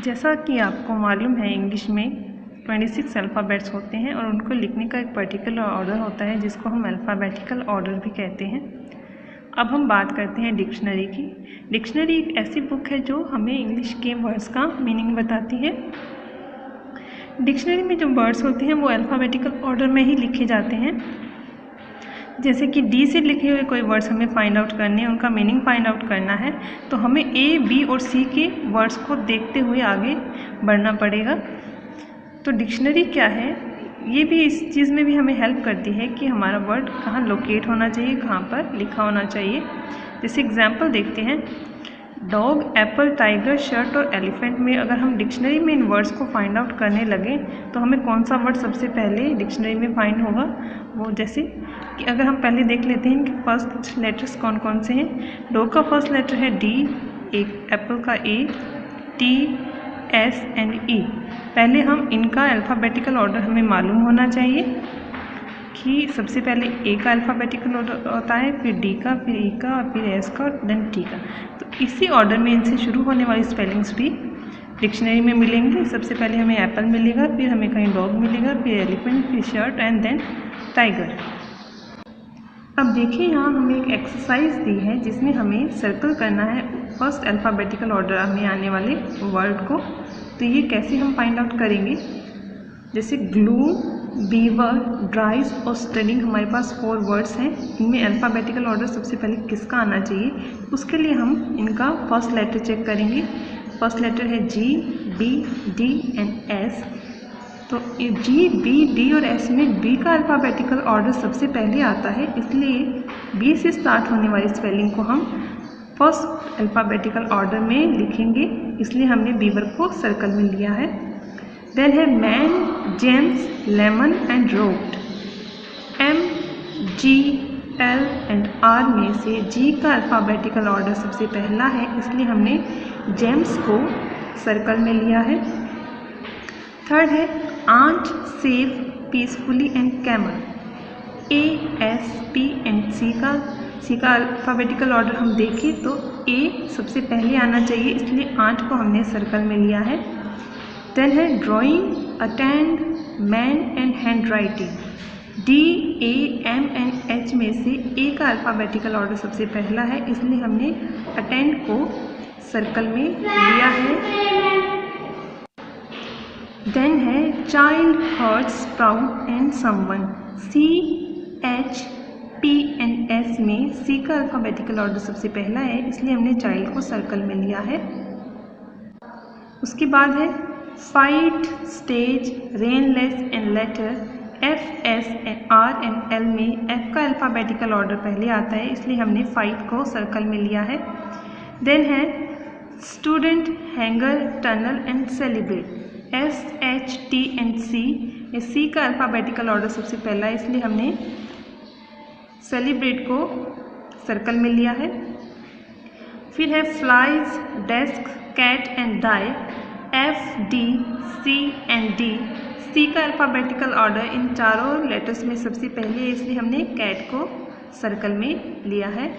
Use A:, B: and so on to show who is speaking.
A: जैसा कि आपको मालूम है, इंग्लिश में 26 अल्फ़ाबेट्स होते हैं और उनको लिखने का एक पर्टिकुलर ऑर्डर होता है जिसको हम अल्फ़ाबेटिकल ऑर्डर भी कहते हैं। अब हम बात करते हैं डिक्शनरी की। डिक्शनरी एक ऐसी बुक है जो हमें इंग्लिश के वर्ड्स का मीनिंग बताती है। डिक्शनरी में जो वर्ड्स होते हैं वो अल्फ़ाबेटिकल ऑर्डर में ही लिखे जाते हैं। जैसे कि डी से लिखे हुए कोई वर्ड्स हमें फाइंड आउट करने हैं, उनका मीनिंग फाइंड आउट करना है, तो हमें ए, बी और सी के वर्ड्स को देखते हुए आगे बढ़ना पड़ेगा। तो डिक्शनरी क्या है, ये भी इस चीज़ में भी हमें हेल्प करती है कि हमारा वर्ड कहाँ लोकेट होना चाहिए, कहाँ पर लिखा होना चाहिए। जैसे एग्जाम्पल देखते हैं, डॉग, एप्पल, टाइगर, शर्ट और एलिफेंट में अगर हम डिक्शनरी में इन वर्ड्स को फाइंड आउट करने लगें तो हमें कौन सा वर्ड सबसे पहले डिक्शनरी में फाइंड होगा। वो जैसे कि अगर हम पहले देख लेते हैं कि फर्स्ट लेटर्स कौन कौन से हैं। डॉग का फर्स्ट लेटर है डी, एक एप्पल का ए, टी, एस एंड ई। पहले हम इनका अल्फ़ाबेटिकल ऑर्डर हमें मालूम होना चाहिए कि सबसे पहले ए का अल्फ़ाबेटिकल ऑर्डर होता है, फिर डी का, फिर ई का और फिर एस का और देन टी का। तो इसी ऑर्डर में इनसे शुरू होने वाली स्पेलिंग्स भी डिक्शनरी में मिलेंगी। सबसे पहले हमें एप्पल मिलेगा, फिर हमें कहीं डॉग मिलेगा, फिर एलिफेंट, फिर शर्ट एंड देन टाइगर। अब देखिए, यहाँ हमें एक एक्सरसाइज दी है जिसमें हमें सर्कल करना है फर्स्ट अल्फ़ाबेटिकल ऑर्डर में आने वाले वर्ड को। तो ये कैसे हम फाइंड आउट करेंगे, जैसे ग्लू, बीवर, ड्राइज और स्टडिंग हमारे पास 4 वर्ड्स हैं। इनमें अल्फ़ाबेटिकल ऑर्डर सबसे पहले किसका आना चाहिए, उसके लिए हम इनका फर्स्ट लेटर चेक करेंगे। फर्स्ट लेटर है जी, बी, डी एंड एस। तो जी, बी, डी और एस में बी का अल्फ़ाबेटिकल ऑर्डर सबसे पहले आता है, इसलिए बी से स्टार्ट होने वाली स्पेलिंग को हम फर्स्ट अल्फ़ाबेटिकल ऑर्डर में लिखेंगे, इसलिए हमने बीवर को सर्कल में लिया है। देन है man, gems, lemon and road. M, G, L and R में से जी का अल्फ़ाबेटिकल ऑर्डर सबसे पहला है, इसलिए हमने जेम्स को सर्कल में लिया है। थर्ड है ant, safe, peacefully and camel. A, S, P and C का अल्फ़ाबेटिकल ऑर्डर हम देखें तो ए सबसे पहले आना चाहिए, इसलिए आंट को हमने सर्कल में लिया है। देन है drawing, attend, man and hand writing. D, A, M and H में से ए का अल्फ़ाबेटिकल ऑर्डर सबसे पहला है, इसलिए हमने अटेंड को सर्कल में लिया है। देन है child, hurts, proud and someone. C, H, P and S में सी का अल्फ़ाबेटिकल ऑर्डर सबसे पहला है, इसलिए हमने चाइल्ड को सर्कल में लिया है। उसके बाद है fight, stage, rainless and letter. F, S and R and L में एफ का अल्फ़ाबेटिकल ऑर्डर पहले आता है, इसलिए हमने फाइट को सर्कल में लिया है। देन है student, hanger, tunnel and celebrate. S, H, T and C का अल्फ़ाबेटिकल ऑर्डर सबसे पहला है, इसलिए हमने सेलिब्रेट को सर्कल में लिया है। फिर है flies, desk, cat and die. F, D, C and D. C का अल्फ़ाबेटिकल ऑर्डर इन चारों लेटर्स में सबसे पहले है, इसलिए हमने कैट को सर्कल में लिया है।